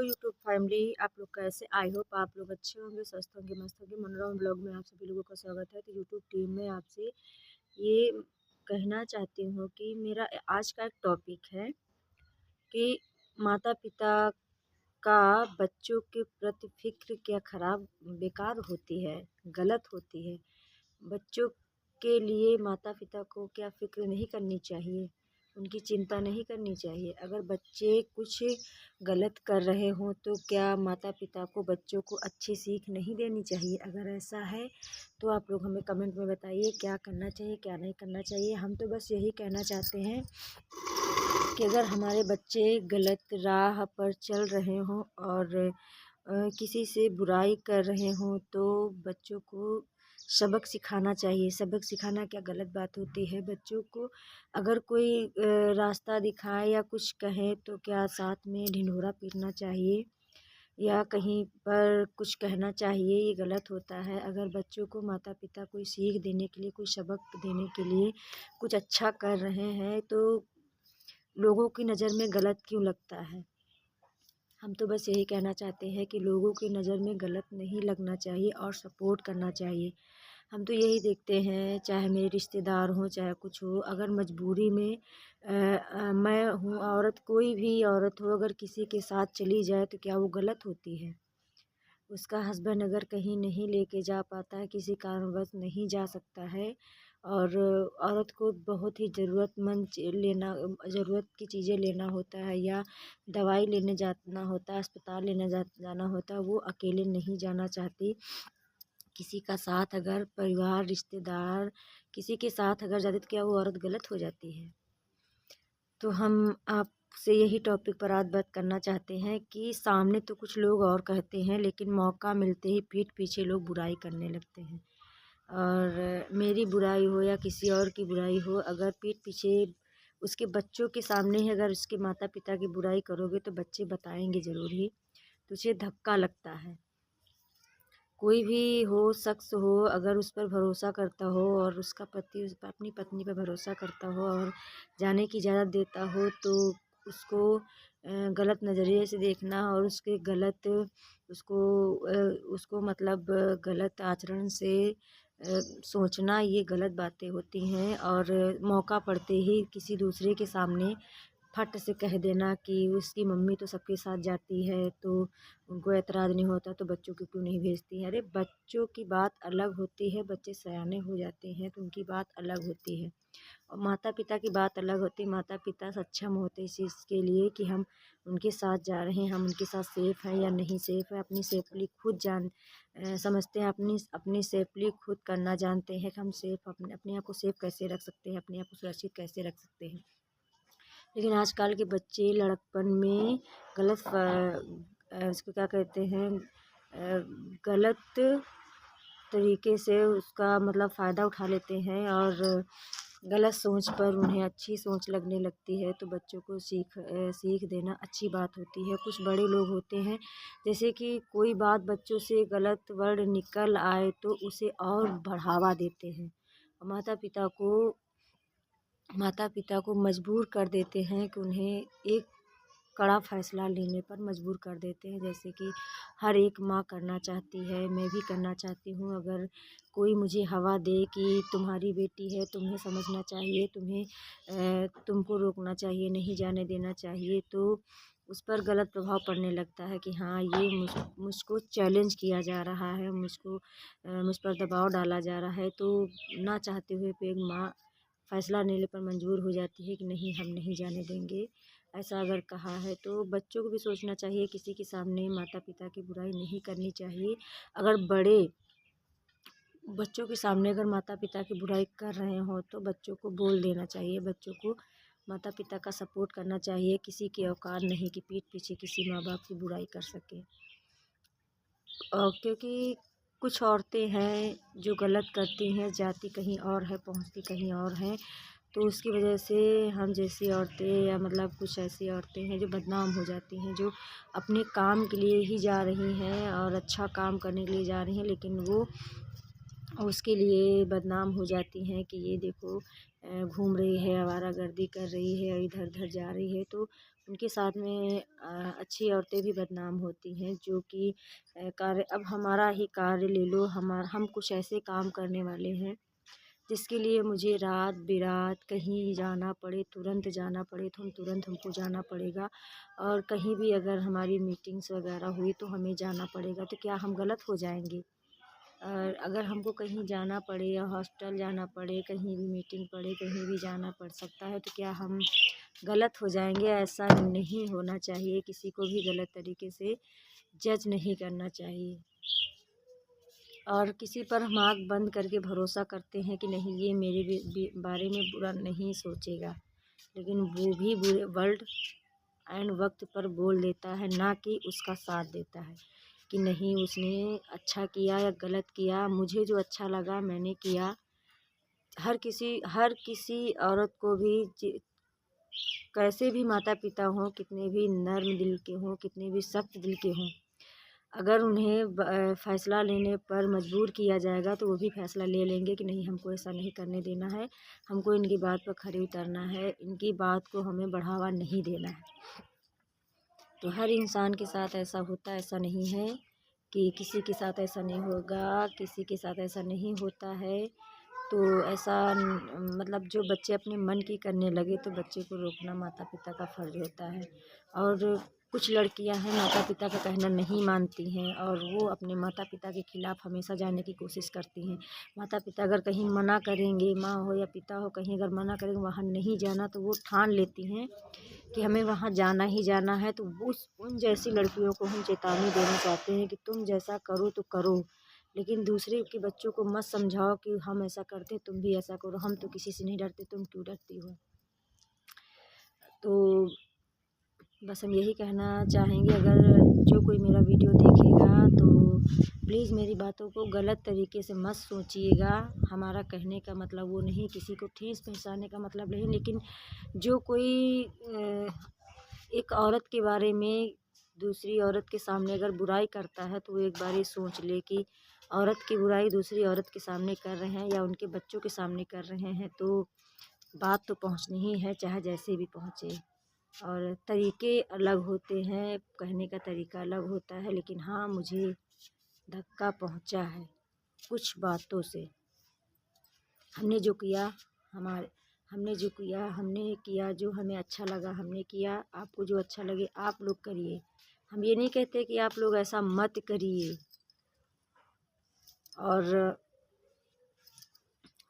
YouTube family, आप लोग कैसे? आई होप आप लोग अच्छे होंगे, स्वस्थ होंगे, मस्त होंगे। मनोरम ब्लॉग में आप सभी लोगों का स्वागत है। तो यूट्यूब टीम में आपसे ये कहना चाहती हूँ कि मेरा आज का एक टॉपिक है कि माता पिता का बच्चों के प्रति फ़िक्र क्या खराब बेकार होती है, गलत होती है। बच्चों के लिए माता-पिता को क्या फ़िक्र नहीं करनी चाहिए? उनकी चिंता नहीं करनी चाहिए? अगर बच्चे कुछ गलत कर रहे हों तो क्या माता-पिता को बच्चों को अच्छी सीख नहीं देनी चाहिए? अगर ऐसा है तो आप लोग हमें कमेंट में बताइए क्या करना चाहिए, क्या नहीं करना चाहिए। हम तो बस यही कहना चाहते हैं कि अगर हमारे बच्चे गलत राह पर चल रहे हों और किसी से बुराई कर रहे हों तो बच्चों को सबक सिखाना चाहिए। सबक सिखाना क्या गलत बात होती है? बच्चों को अगर कोई रास्ता दिखाए या कुछ कहे तो क्या साथ में ढिंढोरा पीटना चाहिए या कहीं पर कुछ कहना चाहिए? ये गलत होता है। अगर बच्चों को माता-पिता कोई सीख देने के लिए, कोई सबक देने के लिए कुछ अच्छा कर रहे हैं तो लोगों की नज़र में गलत क्यों लगता है? हम तो बस यही कहना चाहते हैं कि लोगों की नज़र में गलत नहीं लगना चाहिए और सपोर्ट करना चाहिए। हम तो यही देखते हैं, चाहे मेरे रिश्तेदार हों, चाहे कुछ हो, अगर मजबूरी में मैं हूँ औरत, कोई भी औरत हो, अगर किसी के साथ चली जाए तो क्या वो गलत होती है? उसका हस्बैंड अगर कहीं नहीं लेके जा पाता है, किसी कारणवश नहीं जा सकता है और औरत को बहुत ही ज़रूरत की चीज़ें लेना होता है या दवाई लेने जाना होता है, अस्पताल जाना होता है, वो अकेले नहीं जाना चाहती। किसी का साथ अगर परिवार, रिश्तेदार किसी के साथ अगर जाती तो क्या वो औरत गलत हो जाती है? तो हम आपसे यही टॉपिक पर आज बात करना चाहते हैं कि सामने तो कुछ लोग और कहते हैं लेकिन मौका मिलते ही पीठ पीछे लोग बुराई करने लगते हैं। और मेरी बुराई हो या किसी और की बुराई हो, अगर पीठ पीछे उसके बच्चों के सामने ही अगर उसके माता पिता की बुराई करोगे तो बच्चे बताएंगे ज़रूर ही। तुझे धक्का लगता है। कोई भी हो, शख्स हो, अगर उस पर भरोसा करता हो और उसका पति उस पर अपनी पत्नी पर भरोसा करता हो और जाने की इजाज़त देता हो तो उसको गलत नज़रिए से देखना और उसके गलत उसको उसको मतलब गलत आचरण से सोचना, ये गलत बातें होती हैं। और मौका पड़ते ही किसी दूसरे के सामने फट से कह देना कि उसकी मम्मी तो सबके साथ जाती है तो उनको एतराज़ नहीं होता तो बच्चों को क्यों नहीं भेजती है? अरे बच्चों की बात अलग होती है, बच्चे सयाने हो जाते हैं तो उनकी बात अलग होती है और माता पिता की बात अलग होती है। माता पिता सक्षम होते इस चीज़ के लिए कि हम उनके साथ जा रहे हैं, हम उनके साथ सेफ़ हैं या नहीं सेफ़ है, अपनी सेफ्टी खुद समझते हैं, अपनी सेफ्टी खुद करना जानते हैं कि हम सेफ़ अपने आप को सेफ़ कैसे रख सकते हैं, अपने आप को सुरक्षित कैसे रख सकते हैं। लेकिन आजकल के बच्चे लड़कपन में उसको क्या कहते हैं, गलत तरीके से उसका मतलब फ़ायदा उठा लेते हैं और गलत सोच पर उन्हें अच्छी सोच लगने लगती है तो बच्चों को सीख देना अच्छी बात होती है। कुछ बड़े लोग होते हैं, जैसे कि कोई बात बच्चों से गलत वर्ड निकल आए तो उसे और बढ़ावा देते हैं। माता-पिता को माता पिता को मजबूर कर देते हैं कि उन्हें एक कड़ा फैसला लेने पर मजबूर कर देते हैं, जैसे कि हर एक माँ करना चाहती है, मैं भी करना चाहती हूँ। अगर कोई मुझे हवा दे कि तुम्हारी बेटी है, तुम्हें समझना चाहिए, तुमको रोकना चाहिए, नहीं जाने देना चाहिए, तो उस पर गलत प्रभाव पड़ने लगता है कि हाँ, ये मुझको चैलेंज किया जा रहा है, मुझ पर दबाव डाला जा रहा है। तो ना चाहते हुए भी एक माँ फ़ैसला लेने पर मजबूर हो जाती है कि नहीं, हम नहीं जाने देंगे। ऐसा अगर कहा है तो बच्चों को भी सोचना चाहिए, किसी के सामने माता पिता की बुराई नहीं करनी चाहिए। अगर बड़े बच्चों के सामने अगर माता पिता की बुराई कर रहे हों तो बच्चों को बोल देना चाहिए। बच्चों को माता पिता का सपोर्ट करना चाहिए। किसी की औकात नहीं कि पीठ पीछे किसी माँ बाप की बुराई कर सके। क्योंकि कुछ औरतें हैं जो गलत करती हैं, जाती कहीं और है, पहुँचती कहीं और हैं, तो उसकी वजह से हम जैसी औरतें या मतलब कुछ ऐसी औरतें हैं जो बदनाम हो जाती हैं, जो अपने काम के लिए ही जा रही हैं और अच्छा काम करने के लिए जा रही हैं, लेकिन वो उसके लिए बदनाम हो जाती हैं कि ये देखो घूम रही है, आवारागर्दी कर रही है, इधर-उधर जा रही है, तो उनके साथ में अच्छी औरतें भी बदनाम होती हैं, जो कि कार्य अब हमारा ही कार्य ले लो, हम कुछ ऐसे काम करने वाले हैं जिसके लिए मुझे रात-बिरात कहीं जाना पड़े, तुरंत जाना पड़े तो तुरंत हमको जाना पड़ेगा, और कहीं भी अगर हमारी मीटिंग्स वगैरह हुई तो हमें जाना पड़ेगा, तो क्या हम गलत हो जाएँगे? और अगर हमको कहीं जाना पड़े या हॉस्पिटल जाना पड़े, कहीं भी मीटिंग पड़े, कहीं भी जाना पड़ सकता है, तो क्या हम गलत हो जाएँगे? ऐसा नहीं होना चाहिए, किसी को भी गलत तरीके से जज नहीं करना चाहिए। और किसी पर हम आँख बंद करके भरोसा करते हैं कि नहीं, ये मेरे बारे में बुरा नहीं सोचेगा, लेकिन वो भी बुरे वर्ड ऐन वक्त पर बोल देता है, ना कि उसका साथ देता है कि नहीं उसने अच्छा किया या गलत किया, मुझे जो अच्छा लगा मैंने किया। हर किसी औरत को भी कैसे भी माता पिता हों, कितने भी नर्म दिल के हों, कितने भी सख्त दिल के हों, अगर उन्हें फ़ैसला लेने पर मजबूर किया जाएगा तो वो भी फ़ैसला ले लेंगे कि नहीं, हमको ऐसा नहीं करने देना है, हमको इनकी बात पर खरे उतरना है, इनकी बात को हमें बढ़ावा नहीं देना है। तो हर इंसान के साथ ऐसा होता है, ऐसा नहीं है कि किसी के साथ ऐसा नहीं होगा, किसी के साथ ऐसा नहीं होता है। तो ऐसा मतलब जो बच्चे अपने मन की करने लगे तो बच्चे को रोकना माता पिता का फ़र्ज़ होता है। और कुछ लड़कियां हैं माता पिता का कहना नहीं मानती हैं और वो अपने माता पिता के खिलाफ़ हमेशा जाने की कोशिश करती हैं। माता पिता अगर कहीं मना करेंगे, माँ हो या पिता हो, कहीं अगर मना करेंगे वहाँ नहीं जाना, तो वो ठान लेती हैं कि हमें वहाँ जाना ही जाना है। तो उन जैसी लड़कियों को हम चेतावनी देना चाहते हैं कि तुम जैसा करो तो करो, लेकिन दूसरे के बच्चों को मत समझाओ कि हम ऐसा करते तुम भी ऐसा करो, हम तो किसी से नहीं डरते, तुम क्यों डरती हो। तो बस हम यही कहना चाहेंगे, अगर जो कोई मेरा वीडियो देखेगा तो प्लीज़ मेरी बातों को गलत तरीके से मत सोचिएगा। हमारा कहने का मतलब वो नहीं, किसी को ठेस पहुँचाने का मतलब नहीं, लेकिन जो कोई एक औरत के बारे में दूसरी औरत के सामने अगर बुराई करता है तो वो एक बार ये सोच ले कि औरत की बुराई दूसरी औरत के सामने कर रहे हैं या उनके बच्चों के सामने कर रहे हैं, तो बात तो पहुंचनी ही है, चाहे जैसे भी पहुंचे। और तरीके अलग होते हैं, कहने का तरीका अलग होता है, लेकिन हाँ, मुझे धक्का पहुंचा है कुछ बातों से। हमने जो किया हमारे हमने किया जो हमें अच्छा लगा हमने किया, आपको जो अच्छा लगे आप लोग करिए। हम ये नहीं कहते कि आप लोग ऐसा मत करिए, और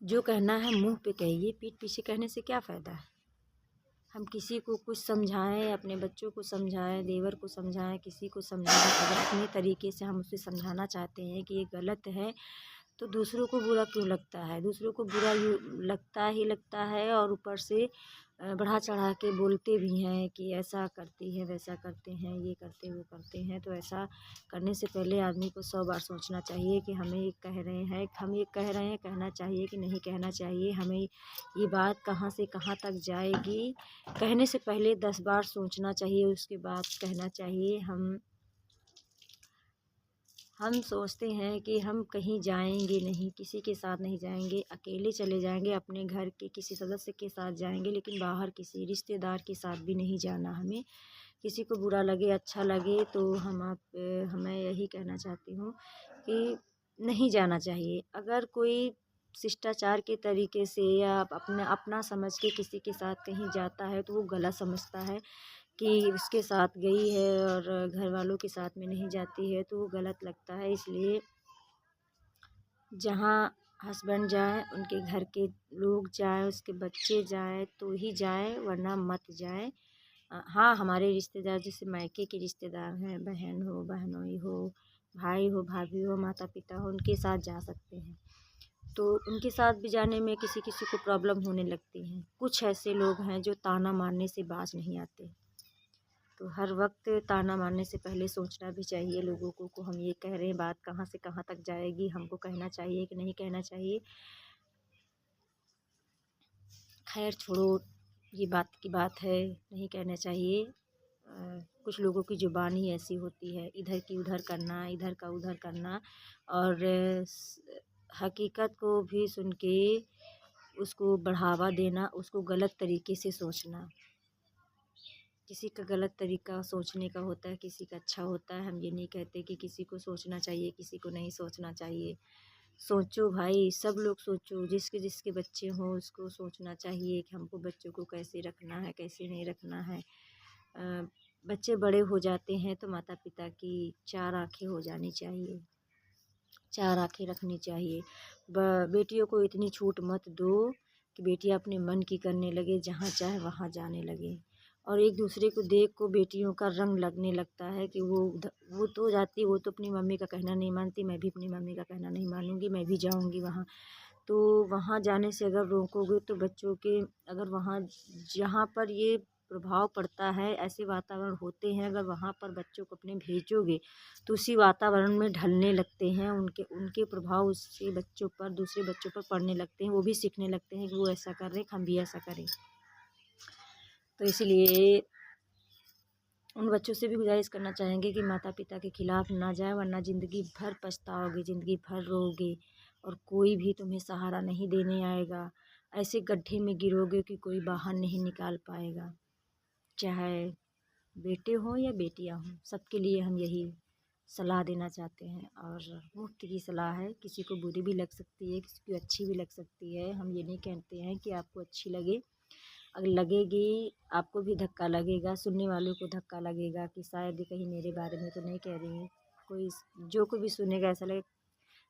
जो कहना है मुंह पे कहिए, पीठ पीछे कहने से क्या फ़ायदा है। हम किसी को कुछ समझाएं, अपने बच्चों को समझाएं, देवर को समझाएं, किसी को समझाएं, अगर अपने तरीके से हम उसे समझाना चाहते हैं कि ये गलत है, तो दूसरों को बुरा क्यों लगता है। दूसरों को बुरा लगता ही लगता है, और ऊपर से बढ़ा चढ़ा के बोलते भी हैं कि ऐसा करती है, वैसा करते हैं, ये करते वो करते हैं। तो ऐसा करने से पहले आदमी को 100 बार सोचना चाहिए कि हमें ये कह रहे हैं, हम ये कह रहे हैं, कहना चाहिए कि नहीं कहना चाहिए, हमें ये बात कहाँ से कहाँ तक जाएगी। कहने से पहले 10 बार सोचना चाहिए, उसके बाद कहना चाहिए। हम सोचते हैं कि हम कहीं जाएंगे नहीं, किसी के साथ नहीं जाएंगे, अकेले चले जाएंगे, अपने घर के किसी सदस्य के साथ जाएंगे, लेकिन बाहर किसी रिश्तेदार के साथ भी नहीं जाना हमें। किसी को बुरा लगे अच्छा लगे तो मैं यही कहना चाहती हूँ कि नहीं जाना चाहिए। अगर कोई शिष्टाचार के तरीके से या अपना अपना समझ के किसी के साथ कहीं जाता है तो वो गलत समझता है कि उसके साथ गई है और घर वालों के साथ में नहीं जाती है, तो वो गलत लगता है। इसलिए जहाँ हस्बैंड जाए, उनके घर के लोग जाएँ, उसके बच्चे जाएँ तो ही जाएँ, वरना मत जाएँ। हाँ, हमारे रिश्तेदार जैसे मायके के रिश्तेदार हैं, बहन हो, बहनोई हो, भाई हो, भाभी हो, माता पिता हो, उनके साथ जा सकते हैं। तो उनके साथ भी जाने में किसी किसी को प्रॉब्लम होने लगती है। कुछ ऐसे लोग हैं जो ताना मारने से बाज नहीं आते। तो हर वक्त ताना मारने से पहले सोचना भी चाहिए लोगों को हम ये कह रहे हैं, बात कहाँ से कहाँ तक जाएगी, हमको कहना चाहिए कि नहीं कहना चाहिए। खैर छोड़ो, ये बात की बात है, नहीं कहना चाहिए। कुछ लोगों की ज़ुबान ही ऐसी होती है, इधर की उधर करना, इधर का उधर करना, और हकीकत को भी सुन के उसको बढ़ावा देना, उसको गलत तरीके से सोचना। किसी का गलत तरीका सोचने का होता है, किसी का अच्छा होता है। हम ये नहीं कहते कि किसी को सोचना चाहिए, किसी को नहीं सोचना चाहिए। सोचो भाई, सब लोग सोचो, जिसके जिसके बच्चे हों उसको सोचना चाहिए कि हमको बच्चों को कैसे रखना है, कैसे नहीं रखना है। बच्चे बड़े हो जाते हैं तो माता पिता की चार आँखें हो जानी चाहिए, चार आँखें रखनी चाहिए। बेटियों को इतनी छूट मत दो कि बेटियाँ अपने मन की करने लगे, जहाँ चाहे वहाँ जाने लगे। और एक दूसरे को देख को बेटियों का रंग लगने लगता है कि वो तो जाती, वो तो अपनी मम्मी का कहना नहीं मानती, मैं भी अपनी मम्मी का कहना नहीं मानूंगी, मैं भी जाऊंगी वहाँ। तो वहाँ जाने से अगर रोकोगे तो बच्चों के, अगर वहाँ जहाँ पर ये प्रभाव पड़ता है, ऐसे वातावरण होते हैं, अगर वहाँ पर बच्चों को अपने भेजोगे तो उसी वातावरण में ढलने लगते हैं। उनके उनके प्रभाव उससे बच्चों पर, दूसरे बच्चों पर पड़ने लगते हैं। वो भी सीखने लगते हैं कि वो ऐसा कर रहे हैं, हम भी ऐसा करें। तो इसलिए उन बच्चों से भी गुजारिश करना चाहेंगे कि माता पिता के खिलाफ ना जाए, वरना ज़िंदगी भर पछताओगे, ज़िंदगी भर रोओगे और कोई भी तुम्हें सहारा नहीं देने आएगा। ऐसे गड्ढे में गिरोगे कि कोई बाहर नहीं निकाल पाएगा। चाहे बेटे हों या बेटियां हों, सबके लिए हम यही सलाह देना चाहते हैं। और मुफ्त की सलाह है, किसी को बुरी भी लग सकती है, किसी को अच्छी भी लग सकती है। हम ये नहीं कहते हैं कि आपको अच्छी लगे, अगर लगेगी आपको भी धक्का लगेगा, सुनने वालों को धक्का लगेगा कि शायद ये कहीं मेरे बारे में तो नहीं कह रही है। कोई जो कोई भी सुनेगा ऐसा लगे,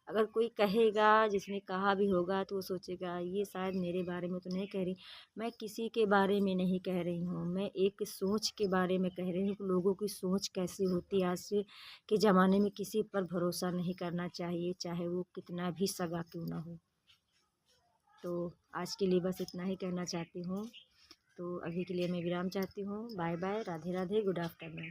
अगर कोई कहेगा, जिसने कहा भी होगा तो वो सोचेगा ये शायद मेरे बारे में तो नहीं कह रही। मैं किसी के बारे में नहीं कह रही हूँ, मैं एक सोच के बारे में कह रही हूँ कि लोगों की सोच कैसी होती है। आज से के ज़माने में किसी पर भरोसा नहीं करना चाहिए, चाहे वो कितना भी सगा क्यों ना हो। तो आज के लिए बस इतना ही कहना चाहती हूँ। तो अभी के लिए मैं विराम चाहती हूँ। Bye bye, Radhe Radhe, good afternoon.